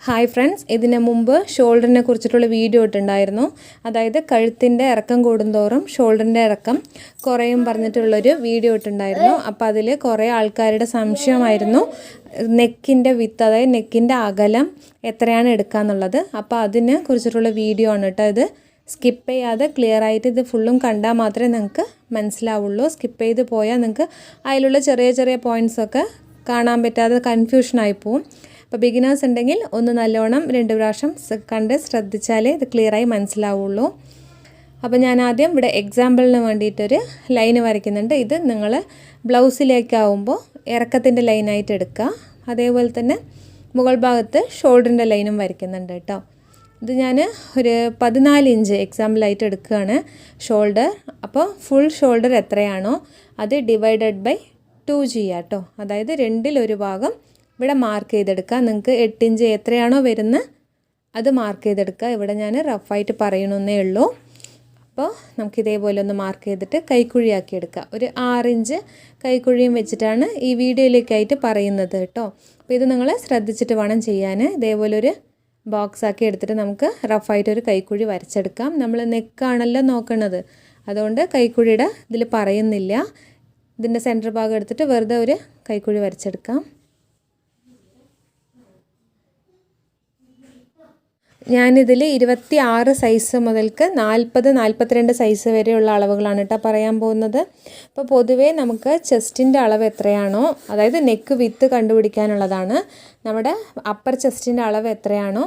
Hi friends, ഇതിന് മുമ്പ് ഷോൾഡറിനെ കുറിച്ചിട്ടുള്ള വീഡിയോ ഇട്ടുണ്ടായിരുന്നു. അതായത് കഴുത്തിൻ്റെ ഇറക്കം കൂടുന്തോറും ഷോൾഡറിൻ്റെ ഇറക്കം കുറയും പറഞ്ഞിട്ടുള്ളൊരു വീഡിയോ ഇട്ടുണ്ടായിരുന്നു. അപ്പോൾ അതിൽ കുറേ ആൾക്കാരുടെ സംശയമായിരുന്നു നെക്കിൻ്റെ വിത്ത്, അതായത് നെക്കിൻ്റെ അകലം എത്രയാണ് എടുക്കുക എന്നുള്ളത്. അപ്പോൾ അതിനെ കുറിച്ചിട്ടുള്ള വീഡിയോ ആണ് കേട്ടോ ഇത്. സ്കിപ്പ് ചെയ്യാതെ ക്ലിയർ ആയിട്ട് ഇത് ഫുള്ളും കണ്ടാൽ മാത്രമേ നിങ്ങൾക്ക് മനസ്സിലാവുള്ളൂ. സ്കിപ്പ് ചെയ്ത് പോയാൽ നിങ്ങൾക്ക് അതിലുള്ള ചെറിയ ചെറിയ പോയിൻറ്റ്സൊക്കെ കാണാൻ പറ്റാതെ കൺഫ്യൂഷനായി പോവും. അപ്പോൾ ബിഗിനേഴ്സ് ഉണ്ടെങ്കിൽ ഒന്ന് നല്ലോണം 2 പ്രാവശ്യം കണ്ട് ശ്രദ്ധിച്ചാലേ ഇത് ക്ലിയറായി മനസ്സിലാവുള്ളൂ. അപ്പോൾ ഞാൻ ആദ്യം ഇവിടെ എക്സാമ്പിളിന് വേണ്ടിയിട്ടൊരു ലൈന് വരയ്ക്കുന്നുണ്ട്. ഇത് നിങ്ങൾ ബ്ലൗസിലേക്കാവുമ്പോൾ ഇറക്കത്തിൻ്റെ ലൈനായിട്ട് എടുക്കുക. അതേപോലെ തന്നെ മുകൾ ഭാഗത്ത് ഷോൾഡറിൻ്റെ ലൈനും വരയ്ക്കുന്നുണ്ട് കേട്ടോ. ഇത് ഞാൻ ഒരു 14 ഇഞ്ച് എക്സാമ്പിളായിട്ട് എടുക്കുകയാണ് ഷോൾഡർ. അപ്പോൾ ഫുൾ ഷോൾഡർ എത്രയാണോ അത് ഡിവൈഡഡ് ബൈ 2 ചെയ്യുക കേട്ടോ. അതായത് 2/1 ഭാഗം ഇവിടെ മാർക്ക് ചെയ്തെടുക്കുക. നിങ്ങൾക്ക് 8 ഇഞ്ച് എത്രയാണോ വരുന്നത് അത് മാർക്ക് ചെയ്തെടുക്കുക. ഇവിടെ ഞാൻ റഫായിട്ട് പറയണമെന്നേ ഉള്ളൂ. അപ്പോൾ നമുക്ക് ഇതേപോലെ ഒന്ന് മാർക്ക് ചെയ്തിട്ട് കൈക്കുഴിയാക്കി എടുക്കുക. ഒരു 6 ഇഞ്ച് കൈക്കുഴിയും വെച്ചിട്ടാണ് ഈ വീഡിയോയിലേക്കായിട്ട് പറയുന്നത് കേട്ടോ. അപ്പോൾ ഇത് നിങ്ങൾ ശ്രദ്ധിച്ചിട്ട് വേണം ചെയ്യാൻ. ഇതേപോലെ ഒരു ബോക്സ് ആക്കി എടുത്തിട്ട് നമുക്ക് റഫായിട്ടൊരു കൈക്കുഴി വരച്ചെടുക്കാം. നമ്മൾ നെക്കാണല്ലോ നോക്കണത്, അതുകൊണ്ട് കൈക്കുഴിയുടെ ഇതിൽ പറയുന്നില്ല. ഇതിൻ്റെ സെൻറ്റർ ഭാഗം എടുത്തിട്ട് വെറുതെ ഒരു കൈക്കുഴി വരച്ചെടുക്കാം. ഞാനിതിൽ 26 സൈസ് മുതൽക്ക് 40-42 സൈസ് വരെയുള്ള അളവുകളാണ് കേട്ടോ പറയാൻ പോകുന്നത്. അപ്പോൾ പൊതുവേ നമുക്ക് ചെസ്റ്റിൻ്റെ അളവ് എത്രയാണോ, അതായത് നെക്ക് വിത്ത് കണ്ടുപിടിക്കാനുള്ളതാണ്. നമ്മുടെ അപ്പർ ചെസ്റ്റിൻ്റെ അളവ് എത്രയാണോ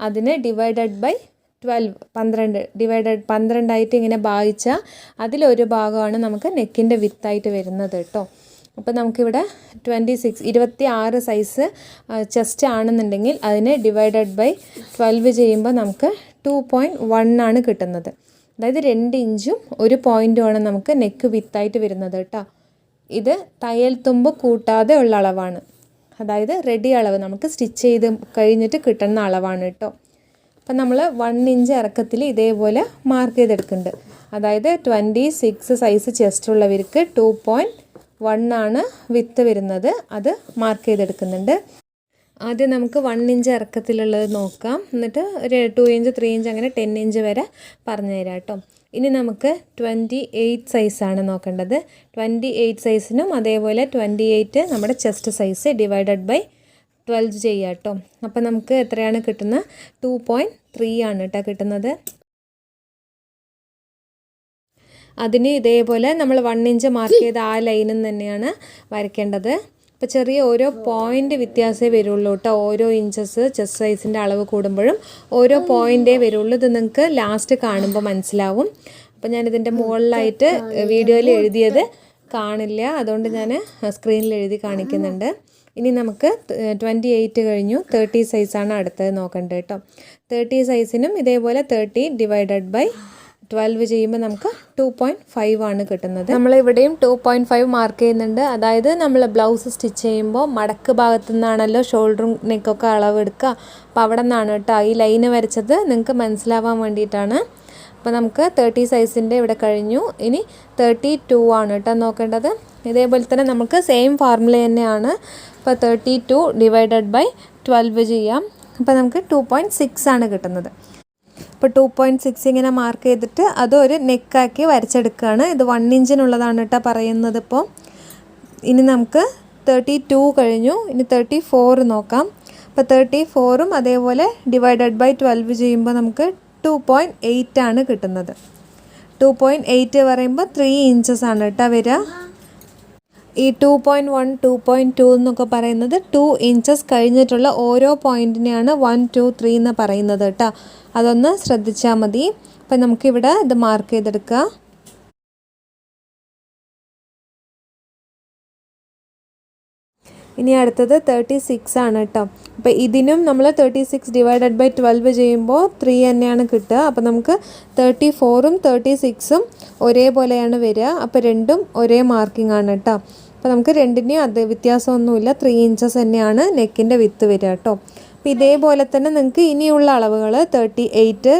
അതിന് ഡിവൈഡഡ് ബൈ 12 12 ആയിട്ട് ഇങ്ങനെ ഭാഗിച്ചാൽ അതിലൊരു ഭാഗമാണ് നമുക്ക് നെക്കിൻ്റെ വിത്തായിട്ട് വരുന്നത് കേട്ടോ. അപ്പോൾ നമുക്കിവിടെ 26 സൈസ് ചെസ്റ്റ് ആണെന്നുണ്ടെങ്കിൽ അതിനെ ഡിവൈഡഡ് ബൈ 12 ചെയ്യുമ്പോൾ നമുക്ക് 2.1 ആണ് കിട്ടുന്നത്. അതായത് 2 ഇഞ്ചും 1 പോയിൻറ്റുമാണ് നമുക്ക് നെക്ക് വിത്തായിട്ട് വരുന്നത് കേട്ടോ. ഇത് തയ്യൽ തുമ്പ് കൂട്ടാതെ ഉള്ള അളവാണ്. അതായത് റെഡി അളവ് നമുക്ക് സ്റ്റിച്ച് ചെയ്ത് കഴിഞ്ഞിട്ട് കിട്ടുന്ന അളവാണ് കേട്ടോ. അപ്പം നമ്മൾ 1 ഇഞ്ച് ഇറക്കത്തിൽ ഇതേപോലെ മാർക്ക് ചെയ്തെടുക്കുന്നുണ്ട്. അതായത് 26 സൈസ് ചെസ്റ്റ് ഉള്ളവർക്ക് 2.1 ആണ് വിത്ത് വരുന്നത്. അത് മാർക്ക് ചെയ്തെടുക്കുന്നുണ്ട്. ആദ്യം നമുക്ക് 1 ഇഞ്ച് ഇറക്കത്തിലുള്ളത് നോക്കാം. എന്നിട്ട് ഒരു 2 ഇഞ്ച് 3 ഇഞ്ച് അങ്ങനെ 10 ഇഞ്ച് വരെ പറഞ്ഞു തരാം കേട്ടോ. ഇനി നമുക്ക് 28 സൈസാണ് നോക്കേണ്ടത്. 28 സൈസിനും അതേപോലെ 28 നമ്മുടെ ചെസ്റ്റ് സൈസ് ഡിവൈഡഡ് ബൈ 12 ചെയ്യുക കേട്ടോ. അപ്പോൾ നമുക്ക് എത്രയാണ് കിട്ടുന്നത്? 2.3 ആണ് കേട്ടോ കിട്ടുന്നത്. അതിന് ഇതേപോലെ നമ്മൾ 1 ഇഞ്ച് മാർക്ക് ചെയ്ത ആ ലൈനും തന്നെയാണ് വരയ്ക്കേണ്ടത്. അപ്പോൾ ചെറിയ ഓരോ പോയിൻ്റ് വ്യത്യാസമേ വരുള്ളൂ കേട്ടോ. ഓരോ ഇഞ്ചസ് ചെസ്റ്റ് സൈസിൻ്റെ അളവ് കൂടുമ്പോഴും ഓരോ പോയിൻ്റേ വരുള്ളൂ. ഇത് നിങ്ങൾക്ക് ലാസ്റ്റ് കാണുമ്പോൾ മനസ്സിലാവും. അപ്പോൾ ഞാനിതിൻ്റെ മുകളിലായിട്ട് വീഡിയോയിൽ എഴുതിയത് കാണില്ല, അതുകൊണ്ട് ഞാൻ സ്ക്രീനിൽ എഴുതി കാണിക്കുന്നുണ്ട്. ഇനി നമുക്ക് 28 കഴിഞ്ഞു, 30 സൈസാണ് അടുത്തത് നോക്കേണ്ടത് കേട്ടോ. 30 സൈസിനും ഇതേപോലെ 30 ഡിവൈഡഡ് ബൈ 12 ചെയ്യുമ്പോൾ നമുക്ക് 2.5 ആണ് കിട്ടുന്നത്. നമ്മളിവിടെയും 2.5 മാർക്ക് ചെയ്യുന്നുണ്ട്. അതായത് നമ്മൾ ബ്ലൗസ് സ്റ്റിച്ച് ചെയ്യുമ്പോൾ മടക്ക് ഭാഗത്തു നിന്നാണല്ലോ ഷോൾഡറും നെക്കൊക്കെ അളവ് എടുക്കുക. അപ്പോൾ അവിടെ നിന്നാണ് കേട്ടോ ഈ ലൈന് വരച്ചത്, നിങ്ങൾക്ക് മനസ്സിലാവാൻ വേണ്ടിയിട്ടാണ്. അപ്പോൾ നമുക്ക് 30 സൈസിൻ്റെ ഇവിടെ കഴിഞ്ഞു. ഇനി 32 ആണ് കേട്ടോ നോക്കേണ്ടത്. ഇതേപോലെ തന്നെ നമുക്ക് സെയിം ഫോർമുല തന്നെയാണ്. അപ്പോൾ 32 ഡിവൈഡഡ് ബൈ 12 ചെയ്യാം. അപ്പോൾ നമുക്ക് 2.6 ആണ് കിട്ടുന്നത്. ഇപ്പോൾ 2.6 ഇങ്ങനെ മാർക്ക് ചെയ്തിട്ട് അതൊരു നെക്കാക്കി വരച്ചെടുക്കുകയാണ്. ഇത് 1 ഇഞ്ചിനുള്ളതാണ് കേട്ടോ പറയുന്നത്. ഇപ്പോൾ ഇനി നമുക്ക് 32 കഴിഞ്ഞു. ഇനി 34 നോക്കാം. അപ്പോൾ 34ഉം അതേപോലെ ഡിവൈഡഡ് ബൈ 12 ചെയ്യുമ്പോൾ നമുക്ക് 2.8 ആണ് കിട്ടുന്നത്. 2.8 പറയുമ്പോൾ 3 ഇഞ്ചസ് ആണ് കേട്ടോ വരിക. ഈ 2.1 2.2 എന്നൊക്കെ പറയുന്നത് 2 ഇഞ്ചസ് കഴിഞ്ഞിട്ടുള്ള ഓരോ പോയിൻറ്റിനെയാണ് 1 2 3 എന്ന് പറയുന്നത് കേട്ടോ. അതൊന്ന് ശ്രദ്ധിച്ചാൽ മതി. അപ്പം നമുക്കിവിടെ ഇത് മാർക്ക് ചെയ്തെടുക്കുക. ഇനി അടുത്തത് 36 ആണ് കേട്ടോ. അപ്പോൾ ഇതിനും നമ്മൾ 36 ഡിവൈഡഡ് ബൈ 12 ചെയ്യുമ്പോൾ 3 തന്നെയാണ് കിട്ടുക. അപ്പോൾ നമുക്ക് 34ഉം 36ഉം ഒരേപോലെയാണ് വരിക. അപ്പോൾ രണ്ടും ഒരേ മാർക്കിംഗ് ആണ് കേട്ടോ. അപ്പോൾ നമുക്ക് രണ്ടിനെയും അത് വ്യത്യാസമൊന്നുമില്ല, 3 ഇഞ്ചസ് തന്നെയാണ് നെക്കിൻ്റെ വിത്ത് വരിക കേട്ടോ. അപ്പോൾ ഇതേപോലെ തന്നെ നിങ്ങൾക്ക് ഇനിയുള്ള അളവുകൾ 38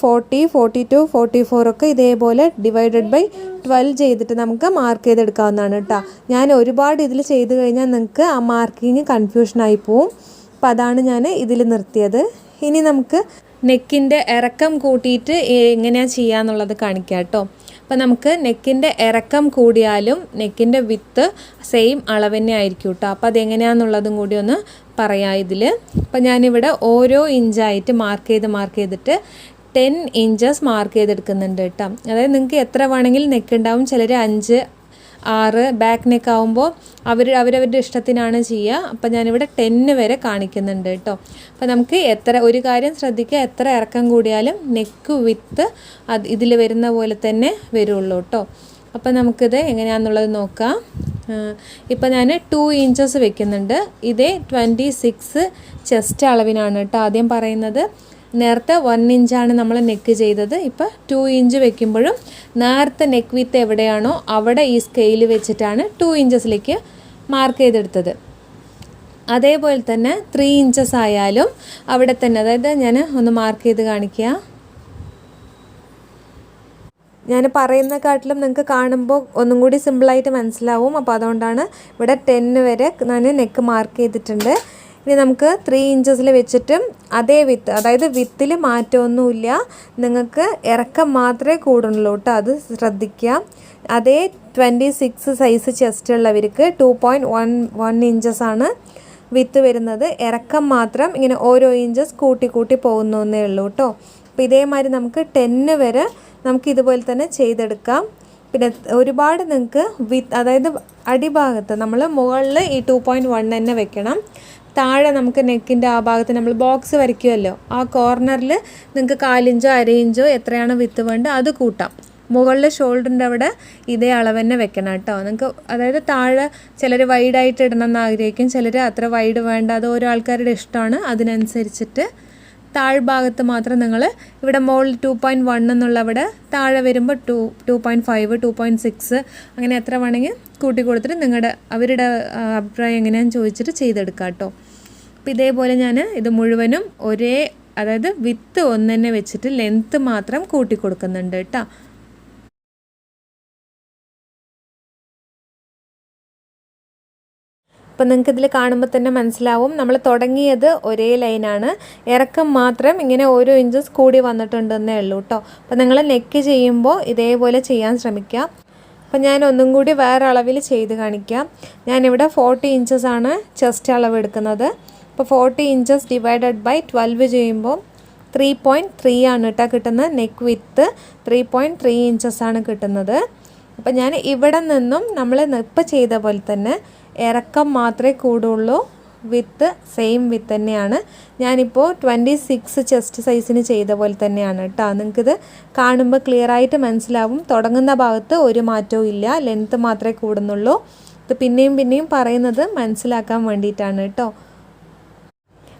40 42 44 ഒക്കെ ഇതേപോലെ ഡിവൈഡഡ് ബൈ 12 ചെയ്തിട്ട് നമുക്ക് മാർക്ക് ചെയ്തെടുക്കാവുന്നതാണ് കേട്ടോ. ഞാൻ ഒരുപാട് ഇതിൽ ചെയ്ത് കഴിഞ്ഞാൽ നിങ്ങൾക്ക് ആ മാർക്കിങ് കൺഫ്യൂഷനായി പോവും. അപ്പോൾ അതാണ് ഞാൻ ഇതിൽ നിർത്തിയത്. ഇനി നമുക്ക് നെക്കിൻ്റെ ഇറക്കം കൂട്ടിയിട്ട് എങ്ങനെയാണ് ചെയ്യാന്നുള്ളത് കാണിക്കാം കേട്ടോ. അപ്പോൾ നമുക്ക് നെക്കിൻ്റെ ഇറക്കം കൂടിയാലും നെക്കിൻ്റെ വിത്ത് സെയിം അളവ് തന്നെ ആയിരിക്കും കേട്ടോ. അപ്പോൾ അതെങ്ങനെയാണെന്നുള്ളതും കൂടി ഒന്ന് പറയാം ഇതിൽ. അപ്പോൾ ഞാനിവിടെ ഓരോ ഇഞ്ചായിട്ട് മാർക്ക് ചെയ്തിട്ട് 10 ഇഞ്ചസ് മാർക്ക് ചെയ്തെടുക്കുന്നുണ്ട് കേട്ടോ. അതായത് നിങ്ങൾക്ക് എത്ര വേണമെങ്കിൽ നെക്ക് ഉണ്ടാവും. ചിലർ 5, 6 ബാക്ക് നെക്ക് ആകുമ്പോൾ അവരവരുടെ ഇഷ്ടത്തിനാണ് ചെയ്യുക. അപ്പോൾ ഞാനിവിടെ 10 വരെ കാണിക്കുന്നുണ്ട് കേട്ടോ. അപ്പോൾ നമുക്ക് ഒരു കാര്യം ശ്രദ്ധിക്കുക, എത്ര ഇറക്കം കൂടിയാലും നെക്ക് വിത്ത് ഇതിൽ വരുന്ന പോലെ തന്നെ വരുള്ളൂ കേട്ടോ. അപ്പോൾ നമുക്കിത് എങ്ങനെയാണെന്നുള്ളത് നോക്കാം. ഇപ്പോൾ ഞാൻ 2 ഇഞ്ചസ് വെക്കുന്നുണ്ട്. ഇതേ 26 ചെസ്റ്റ് അളവിനാണ് കേട്ടോ ആദ്യം പറയുന്നത്. നേരത്തെ 1 ഇഞ്ചാണ് നമ്മൾ നെക്ക് ചെയ്തത്. ഇപ്പോൾ 2 ഇഞ്ച് വെക്കുമ്പോഴും നേരത്തെ നെക്ക് വിത്ത് എവിടെയാണോ അവിടെ ഈ സ്കെയിൽ വെച്ചിട്ടാണ് 2 ഇഞ്ചസിലേക്ക് മാർക്ക് ചെയ്തെടുത്തത്. അതേപോലെ തന്നെ 3 ഇഞ്ചസ് ആയാലും അവിടെ തന്നെ, അതായത് ഞാൻ ഒന്ന് മാർക്ക് ചെയ്ത് കാണിക്കുക. ഞാൻ പറയുന്നതിനെക്കാട്ടിലും നിങ്ങൾക്ക് കാണുമ്പോൾ ഒന്നും കൂടി സിമ്പിളായിട്ട് മനസ്സിലാവും. അപ്പോൾ അതുകൊണ്ടാണ് ഇവിടെ 10 വരെ ഞാൻ നെക്ക് മാർക്ക് ചെയ്തിട്ടുണ്ട്. ഇനി നമുക്ക് 3 ഇഞ്ചസിൽ വെച്ചിട്ടും അതേ വിത്ത്, അതായത് വിത്തിൽ മാറ്റമൊന്നുമില്ല, നിങ്ങൾക്ക് ഇറക്കം മാത്രമേ കൂടുള്ളൂ കേട്ടോ, അത് ശ്രദ്ധിക്കുക. അതേ 26 സൈസ് ചെസ്റ്റ് ഉള്ളവർക്ക് 2.1 ഇഞ്ചസാണ് വിത്ത് വരുന്നത്. ഇറക്കം മാത്രം ഇങ്ങനെ ഓരോ ഇഞ്ചസ് കൂട്ടി പോകുന്നേ ഉള്ളൂ കേട്ടോ. അപ്പോൾ ഇതേമാതിരി നമുക്ക് 10 വരെ നമുക്ക് ഇതുപോലെ തന്നെ ചെയ്തെടുക്കാം. പിന്നെ ഒരുപാട് നിങ്ങൾക്ക് അതായത് അടിഭാഗത്ത് നമ്മൾ മുകളിൽ ഈ 2.1 തന്നെ വെക്കണം. താഴെ നമുക്ക് നെക്കിൻ്റെ ആ ഭാഗത്ത് നമ്മൾ ബോക്സ് വരയ്ക്കുമല്ലോ, ആ കോർണറിൽ നിങ്ങൾക്ക് 1/4 ഇഞ്ചോ 1/2 ഇഞ്ചോ എത്രയാണോ വിത്ത് വേണ്ടത് അത് കൂട്ടാം. മുകളിൽ ഷോൾഡറിൻ്റെ അവിടെ ഇതേ അളവ് തന്നെ വെക്കണം കേട്ടോ. നിങ്ങൾക്ക് അതായത് താഴെ ചിലർ വൈഡായിട്ട് ഇടണം എന്ന് ആഗ്രഹിക്കും, ചിലർ അത്ര വൈഡ് വേണ്ട, അത് ഓരോ ആൾക്കാരുടെ ഇഷ്ടമാണ്. അതിനനുസരിച്ചിട്ട് താഴ്ഭാഗത്ത് മാത്രം നിങ്ങൾ ഇവിടെ മുകളിൽ 2.1 എന്നുള്ള അവിടെ താഴെ വരുമ്പോൾ 2.5, 2.6 അങ്ങനെ എത്ര വേണമെങ്കിൽ കൂട്ടി കൊടുത്തിട്ട് അവരുടെ അഭിപ്രായം എങ്ങനെയാണെന്ന് ചോദിച്ചിട്ട് ചെയ്തെടുക്കാം കേട്ടോ. അപ്പോൾ ഇതേപോലെ ഞാൻ ഇത് മുഴുവനും അതായത് വിത്ത് ഒന്ന് തന്നെ വെച്ചിട്ട് ലെങ്ത്ത് മാത്രം കൂട്ടി കൊടുക്കുന്നുണ്ട് കേട്ടോ. അപ്പോൾ നിങ്ങൾക്ക് ഇതിൽ കാണുമ്പോൾ തന്നെ മനസ്സിലാവും നമ്മൾ തുടങ്ങിയത് ഒരേ ലൈനാണ്, ഇറക്കം മാത്രം ഇങ്ങനെ ഓരോ ഇഞ്ചസ് കൂടി വന്നിട്ടുണ്ടെന്നേ ഉള്ളൂ കേട്ടോ. അപ്പോൾ നിങ്ങൾ നെക്ക് ചെയ്യുമ്പോൾ ഇതേപോലെ ചെയ്യാൻ ശ്രമിക്കുക. അപ്പോൾ ഞാൻ ഒന്നും കൂടി വേറെ അളവിൽ ചെയ്ത് കാണിക്കാം. ഞാനിവിടെ 40 ഇഞ്ചസാണ് ചെസ്റ്റ് അളവ് എടുക്കുന്നത്. അപ്പോൾ 40 ഇഞ്ചസ് ഡിവൈഡഡ് ബൈ 12 ചെയ്യുമ്പോൾ 3.3 ആണ് കേട്ടോ കിട്ടുന്നത്. നെക്ക് വിത്ത് 3.3 ഇഞ്ചസാണ് കിട്ടുന്നത്. അപ്പോൾ ഞാൻ ഇവിടെ നിന്നും നമ്മൾ ഇപ്പോൾ ചെയ്ത പോലെ തന്നെ ഇറക്കം മാത്രമേ കൂടുള്ളൂ, വിത്ത് സെയിം വിത്ത് തന്നെയാണ്. ഞാനിപ്പോൾ 26 ചെസ്റ്റ് സൈസിന് ചെയ്ത പോലെ തന്നെയാണ് കേട്ടോ. നിങ്ങൾക്കിത് കാണുമ്പോൾ ക്ലിയർ ആയിട്ട് മനസ്സിലാവും. തുടങ്ങുന്ന ഭാഗത്ത് ഒരു മാറ്റവും ഇല്ല, ലെങ്ത്ത് മാത്രമേ കൂടുന്നുള്ളൂ. ഇത് പിന്നെയും പറയുന്നത് മനസ്സിലാക്കാൻ വേണ്ടിയിട്ടാണ് കേട്ടോ.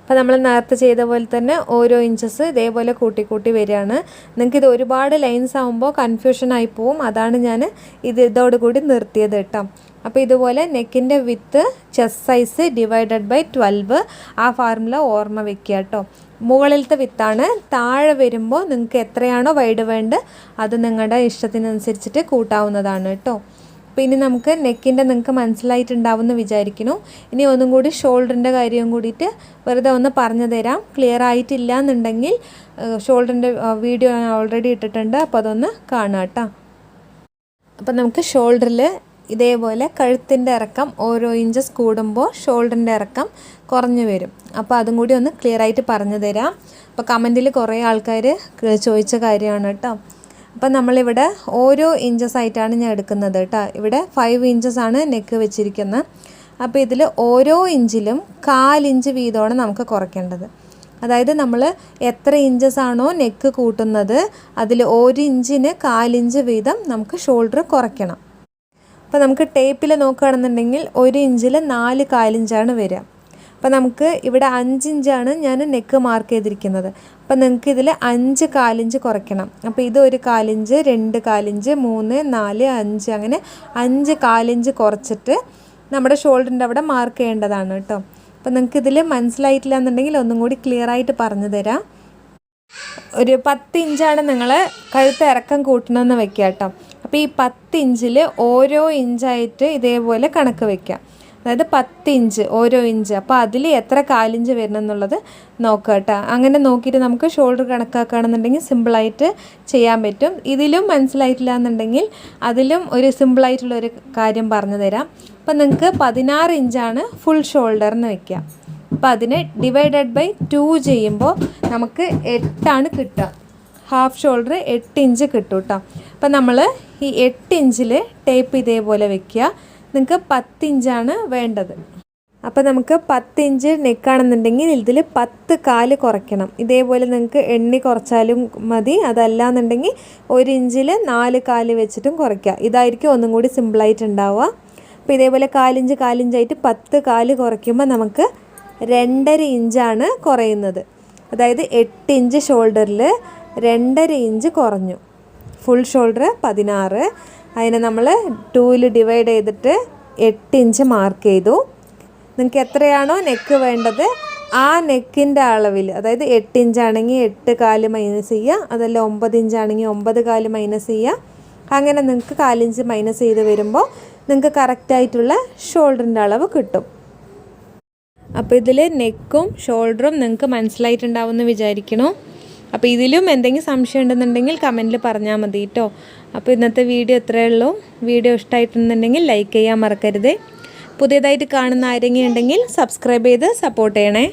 അപ്പോൾ നമ്മൾ നേരത്തെ ചെയ്ത പോലെ തന്നെ ഓരോ ഇഞ്ചസ് ഇതേപോലെ കൂട്ടി വരികയാണ്. നിങ്ങൾക്കിത് ഒരുപാട് ലൈൻസ് ആകുമ്പോൾ കൺഫ്യൂഷൻ ആയി പോവും, അതാണ് ഞാൻ ഇതോടുകൂടി നിർത്തിയത് കേട്ടോ. അപ്പോൾ ഇതുപോലെ നെക്കിൻ്റെ with chest size divided by 12 ആ ഫോർമുല ഓർമ്മ വെക്കുക കേട്ടോ. മുകളിലത്തെ വിത്താണ്. താഴെ വരുമ്പോൾ നിങ്ങൾക്ക് എത്രയാണോ വൈഡ് വേണ്ടത് അത് നിങ്ങളുടെ ഇഷ്ടത്തിനനുസരിച്ചിട്ട് കൂട്ടാവുന്നതാണ് കേട്ടോ. അപ്പോൾ ഇനി നമുക്ക് നെക്കിൻ്റെ നിങ്ങൾക്ക് മനസ്സിലായിട്ടുണ്ടാവുമെന്ന് വിചാരിക്കുന്നു. ഇനി ഒന്നും കൂടി ഷോൾഡറിൻ്റെ കാര്യം കൂടിയിട്ട് വെറുതെ ഒന്ന് പറഞ്ഞു തരാം. ക്ലിയർ ആയിട്ടില്ല എന്നുണ്ടെങ്കിൽ ഷോൾഡറിൻ്റെ വീഡിയോ ഞാൻ ഓൾറെഡി ഇട്ടിട്ടുണ്ട്, അപ്പോൾ അതൊന്ന് കാണാം കേട്ടോ. അപ്പോൾ നമുക്ക് ഷോൾഡറിൽ ഇതേപോലെ കഴുത്തിൻ്റെ ഇറക്കം ഓരോ ഇഞ്ചസ് കൂടുമ്പോൾ ഷോൾഡറിൻ്റെ ഇറക്കം കുറഞ്ഞു വരും. അപ്പോൾ അതും കൂടി ഒന്ന് ക്ലിയർ ആയിട്ട് പറഞ്ഞു തരാം. അപ്പോൾ കമൻറ്റിൽ കുറേ ആൾക്കാർ ചോദിച്ച കാര്യമാണ് കേട്ടോ. അപ്പോൾ നമ്മളിവിടെ ഓരോ ഇഞ്ചസ് ആയിട്ടാണ് ഞാൻ എടുക്കുന്നത് കേട്ടോ. ഇവിടെ 5 ഇഞ്ചസാണ് നെക്ക് വെച്ചിരിക്കുന്നത്. അപ്പോൾ ഇതിൽ ഓരോ ഇഞ്ചിലും 1/4 ഇഞ്ച് വീതമാണ് നമുക്ക് കുറയ്ക്കേണ്ടത്. അതായത് നമ്മൾ എത്ര ഇഞ്ചസാണോ നെക്ക് കൂട്ടുന്നത് അതിൽ 1 ഇഞ്ചിന് 1/4 ഇഞ്ച് വീതം നമുക്ക് ഷോൾഡർ കുറയ്ക്കണം. അപ്പോൾ നമുക്ക് ടേപ്പിൽ നോക്കുകയാണെന്നുണ്ടെങ്കിൽ 1 ഇഞ്ചിൽ 4/4 ഇഞ്ചാണ് വരിക. അപ്പോൾ നമുക്ക് ഇവിടെ 5 ഇഞ്ചാണ് ഞാൻ നെക്ക് മാർക്ക് ചെയ്തിരിക്കുന്നത്. അപ്പോൾ നിങ്ങൾക്ക് ഇതിൽ 5/4 ഇഞ്ച് കുറയ്ക്കണം. അപ്പോൾ ഇത് 1/4 ഇഞ്ച്, 2/4 ഇഞ്ച്, 3, 4, 5 അങ്ങനെ 5/4 ഇഞ്ച് കുറച്ചിട്ട് നമ്മുടെ ഷോൾഡറിൻ്റെ അവിടെ മാർക്ക് ചെയ്യേണ്ടതാണ് കേട്ടോ. അപ്പോൾ നിങ്ങൾക്ക് ഇതിൽ മനസ്സിലായിട്ടില്ല എന്നുണ്ടെങ്കിൽ ഒന്നും കൂടി ക്ലിയർ ആയിട്ട് പറഞ്ഞു തരാം. ഒരു 10 ഇഞ്ചാണ് നിങ്ങൾ കഴുത്ത് ഇറക്കം കൂട്ടണമെന്ന് വെക്കുക കേട്ടോ. അപ്പോൾ ഈ 10 ഇഞ്ചിൽ ഓരോ ഇഞ്ചായിട്ട് ഇതേപോലെ കണക്ക് വയ്ക്കുക. അതായത് 10 ഇഞ്ച് ഓരോ ഇഞ്ച്. അപ്പോൾ അതിൽ എത്ര കാലിഞ്ച് വരണം എന്നുള്ളത് നോക്കുക കേട്ടോ. അങ്ങനെ നോക്കിയിട്ട് നമുക്ക് ഷോൾഡർ കണക്കാക്കുകയാണെന്നുണ്ടെങ്കിൽ സിമ്പിളായിട്ട് ചെയ്യാൻ പറ്റും. ഇതിലും മനസ്സിലായിട്ടില്ല എന്നുണ്ടെങ്കിൽ അതിലും ഒരു സിമ്പിളായിട്ടുള്ളൊരു കാര്യം പറഞ്ഞു തരാം. അപ്പോൾ നിങ്ങൾക്ക് 16 ഇഞ്ചാണ് ഫുൾ ഷോൾഡറിന് വയ്ക്കുക. അപ്പോൾ അതിനെ ഡിവൈഡഡ് ബൈ 2 ചെയ്യുമ്പോൾ നമുക്ക് 8 കിട്ടുക. ഹാഫ് ഷോൾഡർ 8 ഇഞ്ച് കിട്ടും കേട്ടോ. അപ്പം നമ്മൾ ഈ 8 ഇഞ്ചിൽ ടേപ്പ് ഇതേപോലെ വെക്കുക. നിങ്ങൾക്ക് 10 ഇഞ്ചാണ് വേണ്ടത്. അപ്പോൾ നമുക്ക് 10 ഇഞ്ച് നെക്കാണെന്നുണ്ടെങ്കിൽ ഇതിൽ 10 കാല് കുറയ്ക്കണം. ഇതേപോലെ നിങ്ങൾക്ക് എണ്ണി കുറച്ചാലും മതി. അതല്ല എന്നുണ്ടെങ്കിൽ 1 ഇഞ്ചിൽ 4 കാല് വെച്ചിട്ടും കുറയ്ക്കുക. ഇതായിരിക്കും ഒന്നും കൂടി സിമ്പിളായിട്ട് ഉണ്ടാവുക. അപ്പോൾ ഇതേപോലെ കാലിഞ്ചായിട്ട് 10 കാല് കുറയ്ക്കുമ്പോൾ നമുക്ക് 2.5 ഇഞ്ചാണ് കുറയുന്നത്. അതായത് 8 ഇഞ്ച് ഷോൾഡറിൽ 2.5 ഇഞ്ച് കുറഞ്ഞു. ഫുൾ ഷോൾഡർ 16, അതിനെ നമ്മൾ 2ൽ ഡിവൈഡ് ചെയ്തിട്ട് 8 ഇഞ്ച് മാർക്ക് ചെയ്തു. നിങ്ങൾക്ക് എത്രയാണോ നെക്ക് വേണ്ടത് ആ നെക്കിൻ്റെ അളവിൽ, അതായത് 8 ഇഞ്ചാണെങ്കിൽ 8 കാല് മൈനസ് ചെയ്യുക, അതല്ല 9 ഇഞ്ചാണെങ്കിൽ 9 കാല് മൈനസ് ചെയ്യുക. അങ്ങനെ നിങ്ങൾക്ക് 4 ഇഞ്ച് മൈനസ് ചെയ്ത് വരുമ്പോൾ നിങ്ങൾക്ക് കറക്റ്റായിട്ടുള്ള ഷോൾഡറിൻ്റെ അളവ് കിട്ടും. അപ്പോൾ ഇതിൽ നെക്കും ഷോൾഡറും നിങ്ങൾക്ക് മനസ്സിലായിട്ടുണ്ടാവുമെന്ന് വിചാരിക്കണോ? അപ്പോൾ ഇതിലും എന്തെങ്കിലും സംശയം ഉണ്ടെന്നുണ്ടെങ്കിൽ കമൻറ്റിൽ പറഞ്ഞാൽ മതി കേട്ടോ. അപ്പോൾ ഇന്നത്തെ വീഡിയോ ഇത്രയേ ഉള്ളൂ. വീഡിയോ ഇഷ്ടമായിട്ടുണ്ടെങ്കിൽ ലൈക്ക് ചെയ്യാൻ മറക്കരുത്. പുതിയതായിട്ട് കാണുന്ന ആരെങ്കിലും ഉണ്ടെങ്കിൽ സബ്സ്ക്രൈബ് ചെയ്ത് സപ്പോർട്ട് ചെയ്യണേ.